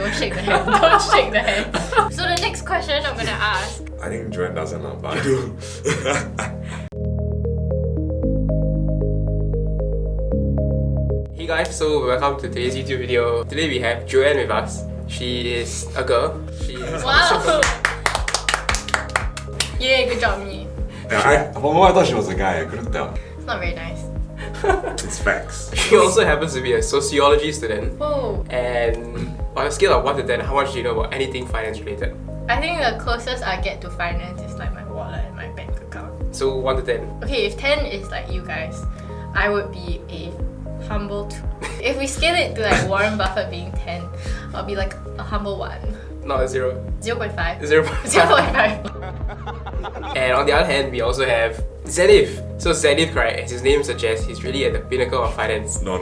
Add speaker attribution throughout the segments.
Speaker 1: Don't shake the hand. Don't shake the hand. So the next question I'm gonna ask.
Speaker 2: I think Joanne doesn't know, but I do.
Speaker 3: Hey guys, so welcome to today's YouTube video. Today we have Joanne with us. She is a girl. She is
Speaker 1: Wow! Yeah, good job, me.
Speaker 2: Yeah, for a moment I thought she was a guy, I couldn't tell.
Speaker 1: It's not very nice.
Speaker 2: It's facts.
Speaker 3: She also happens to be a sociology student.
Speaker 1: Oh,
Speaker 3: And on a scale of 1 to 10, how much do you know about anything finance related?
Speaker 1: I think the closest I get to finance is like my wallet and my bank account.
Speaker 3: So 1 to 10.
Speaker 1: Okay, if 10 is like you guys, I would be a humble 2. If we scale it to like Warren Buffett being 10, I'll be like a humble 1.
Speaker 3: Not a 0.
Speaker 1: 0.5.
Speaker 3: 0.5.
Speaker 1: 0.5.
Speaker 3: And on the other hand, we also have Zenith. So Zenith, right, as his name suggests, he's really at the pinnacle of finance.
Speaker 2: No.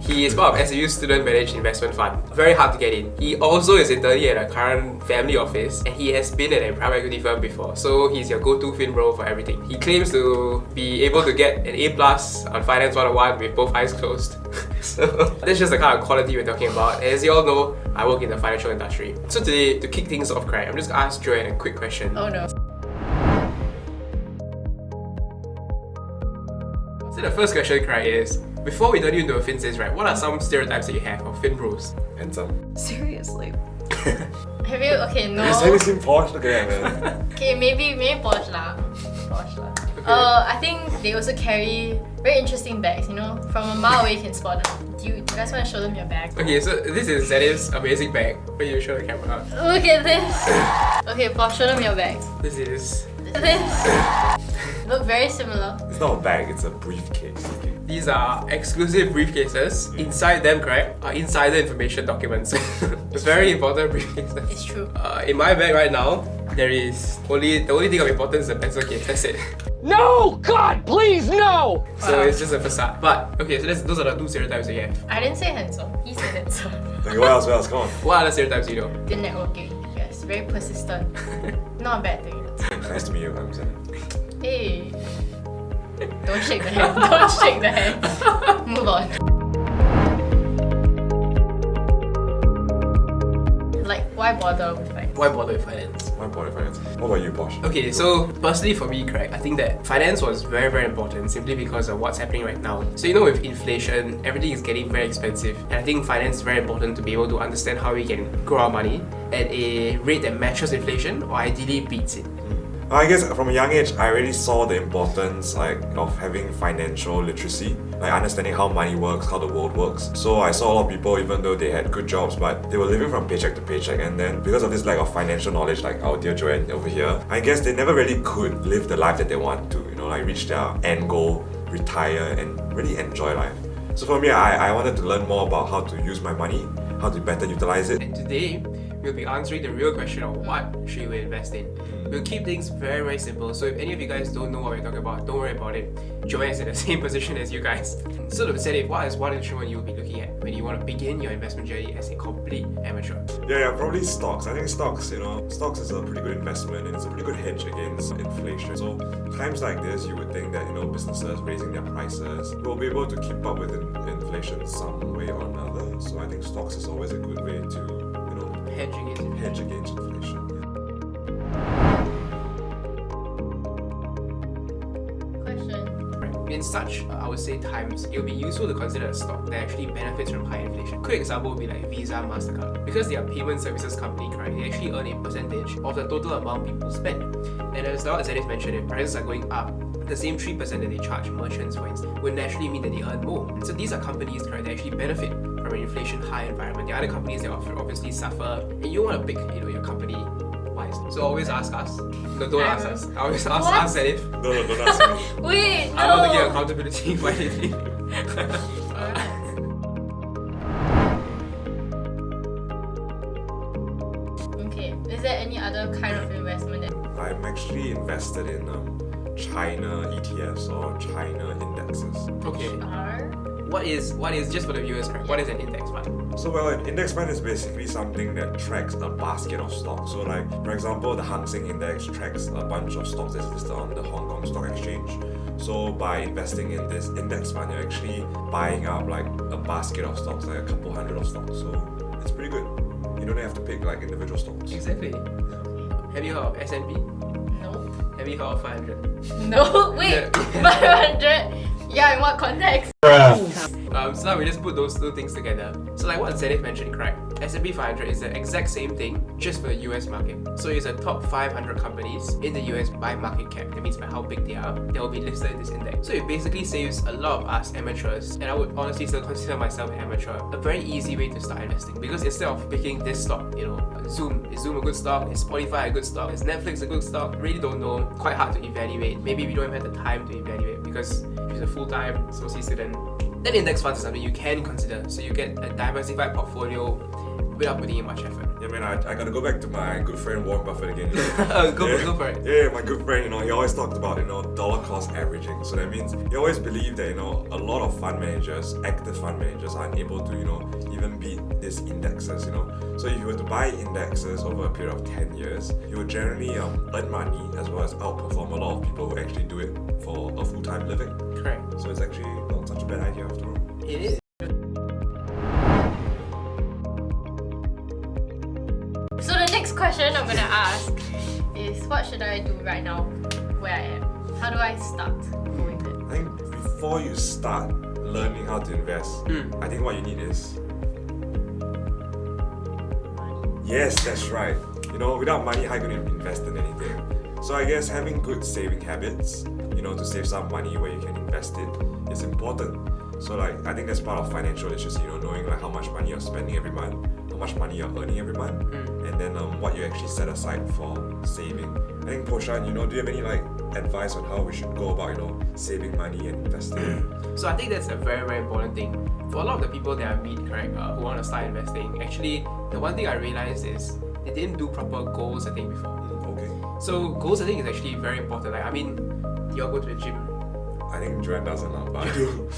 Speaker 3: He is part of SMU Student Managed Investment Fund. Very hard to get in. He also is internally at a current family office and he has been at a private equity firm before. So he's your go-to fin bro for everything. He claims to be able to get an A+ on Finance 101 with both eyes closed. So that's just the kind of quality we're talking about. And as you all know, I work in the financial industry. So today, to kick things off, I'm just gonna ask Joanne a quick question.
Speaker 1: Oh no.
Speaker 3: So the first question, is, before we turn you into a FINSIS, right, what are some stereotypes that you have of fin bros?
Speaker 2: Handsome.
Speaker 4: Seriously.
Speaker 1: Have you? Okay, no.
Speaker 2: Have you seen Porsche? Look at that, man.
Speaker 1: Okay, maybe Porsche lah. Porsche lah.
Speaker 3: Okay.
Speaker 1: I think they also carry very interesting bags, you know? From a mile away you can spot them. Do you guys want to show them your bag?
Speaker 3: Okay, so this is Zenith's amazing bag. When you show the camera.
Speaker 1: Look at this! Okay, Paul, show them your bags.
Speaker 3: This is...
Speaker 1: This. Look very similar.
Speaker 2: It's not a bag, it's a briefcase. Okay.
Speaker 3: These are exclusive briefcases. Inside them, are insider information documents. It's very important briefcases.
Speaker 1: It's true.
Speaker 3: In my bag right now, there is the only thing of importance is a pencil case. That's it.
Speaker 5: No! God, please, no!
Speaker 3: So it's just a facade. But okay, so those are the 2 stereotypes that you have.
Speaker 1: I didn't say handsome. He said handsome.
Speaker 2: Okay, what else? Come on.
Speaker 3: What other stereotypes do you know?
Speaker 1: The networking. Yes, very persistent. Not a bad thing.
Speaker 2: Nice to meet you, I'm Zen.
Speaker 1: Hey. Don't shake the hand. Don't shake the hand. Move on. Like, why bother with finance?
Speaker 3: Why bother with finance?
Speaker 2: My body finance. What about you, Porsche?
Speaker 3: Okay, so personally for me, I think that finance was very, very important simply because of what's happening right now. So you know, with inflation, everything is getting very expensive, and I think finance is very important to be able to understand how we can grow our money at a rate that matches inflation or ideally beats it.
Speaker 2: I guess from a young age, I really saw the importance of having financial literacy, like understanding how money works, how the world works. So I saw a lot of people, even though they had good jobs, but they were living from paycheck to paycheck, and then because of this lack of financial knowledge, like our dear Joanne over here, I guess they never really could live the life that they want to, like reach their end goal, retire, and really enjoy life. So for me, I wanted to learn more about how to use my money, how to better utilize it.
Speaker 3: And today, we'll be answering the real question of what should you invest in. We'll keep things very, very simple. So if any of you guys don't know what we're talking about, don't worry about it. Joanne is in the same position as you guys. So to say, what is one instrument you will be looking at when you want to begin your investment journey as a complete amateur?
Speaker 2: Yeah, probably stocks. I think stocks is a pretty good investment and it's a pretty good hedge against inflation. So times like this, you would think that, businesses raising their prices will be able to keep up with inflation some way or another. So I think stocks is always a good way to,
Speaker 3: Hedge against
Speaker 2: inflation.
Speaker 1: Question.
Speaker 3: In such, I would say, times, it will be useful to consider a stock that actually benefits from high inflation. Quick example would be like Visa, MasterCard. Because they are payment services company, they actually earn a percentage of the total amount people spend. And as Zenith mentioned, if prices are going up, the same 3% that they charge merchants, for instance, would naturally mean that they earn more. So these are companies that actually benefit from an inflation high environment. The other companies that obviously suffer, and you want to pick your company wisely. So always ask us. No, don't ask us. I always ask Zenith.
Speaker 2: No, don't ask me.
Speaker 1: Wait, no.
Speaker 3: I want to get accountability for anything.
Speaker 1: Okay, is there any other kind of investment that...
Speaker 2: I'm actually invested in China ETFs or China indexes.
Speaker 3: Okay.
Speaker 1: are?
Speaker 3: What is just for the viewers, what is an index fund?
Speaker 2: So an index fund is basically something that tracks a basket of stocks. So like, for example, the Hang Seng Index tracks a bunch of stocks that's listed on the Hong Kong Stock Exchange. So by investing in this index fund, you're actually buying up like a basket of stocks, like a couple hundred of stocks. So it's pretty good. pick like individual stocks.
Speaker 3: Exactly. Have you heard of S&P?
Speaker 1: No.
Speaker 3: Have you heard of 500?
Speaker 1: No, wait,
Speaker 3: Yeah.
Speaker 1: 500? Yeah, in what context?
Speaker 3: So now we just put those two things together. So like what Zenith mentioned, correct? S&P 500 is the exact same thing, just for the US market. So it's the top 500 companies in the US by market cap. That means by how big they are, they will be listed in this index. So it basically saves a lot of us amateurs, and I would honestly still consider myself an amateur, a very easy way to start investing. Because instead of picking this stock, you know, Zoom, is Zoom a good stock? Is Spotify a good stock? Is Netflix a good stock? Really don't know. Quite hard to evaluate. Maybe we don't even have the time to evaluate because she's a full-time SOCI student. Then index funds is something you can consider, so you get a diversified portfolio without putting in much effort.
Speaker 2: Yeah, man, I gotta go back to my good friend Warren Buffett again.
Speaker 3: Go for it.
Speaker 2: Yeah, my good friend, he always talked about, dollar cost averaging. So that means he always believed that, a lot of fund managers, active fund managers, aren't able to, even beat these indexes, So if you were to buy indexes over a period of 10 years, you would generally earn money as well as outperform a lot of people who actually do it for a full-time living.
Speaker 3: Correct.
Speaker 2: So it's actually not such a bad idea after all.
Speaker 3: It is.
Speaker 1: So the next question I'm gonna ask is, what should I do right now where I am? How do I start doing it?
Speaker 2: I think before you start learning how to invest, I think what you need is yes, that's right. Without money, how are you going to invest in anything? So I guess having good saving habits, to save some money where you can invest it is important. So I think that's part of financial literacy, knowing how much money you're spending every month, how much money you're earning every month, and then what you actually set aside for saving. I think Poshan, do you have any advice on how we should go about, saving money and investing?
Speaker 3: So I think that's a very, very important thing. For a lot of the people that I meet, correct, who want to start investing, actually, the one thing I realized is they didn't do proper goal setting before.
Speaker 2: Okay.
Speaker 3: So goal setting is actually very important. Do you all go to the gym?
Speaker 2: I think Joanne doesn't know, but I do.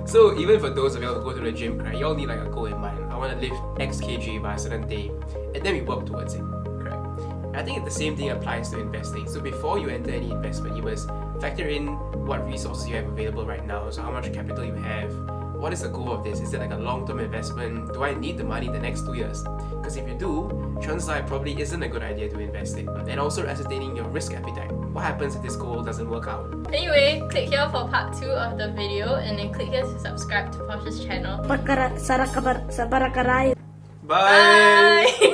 Speaker 3: So even for those of you who go to the gym, correct, you all need a goal in mind. I want to lift X kg by a certain day, and then we work towards it, correct? And I think the same thing applies to investing. So before you enter any investment, you must factor in what resources you have available right now. So how much capital you have. What is the goal of this? Is it a long-term investment? Do I need the money the next 2 years? Because if you do, chances are it probably isn't a good idea to invest it. And also ascertaining your risk appetite. What happens if this goal doesn't work out?
Speaker 1: Anyway, click here for part 2 of the video, and then click here to subscribe to Posh's channel.
Speaker 3: Bye!
Speaker 1: Bye!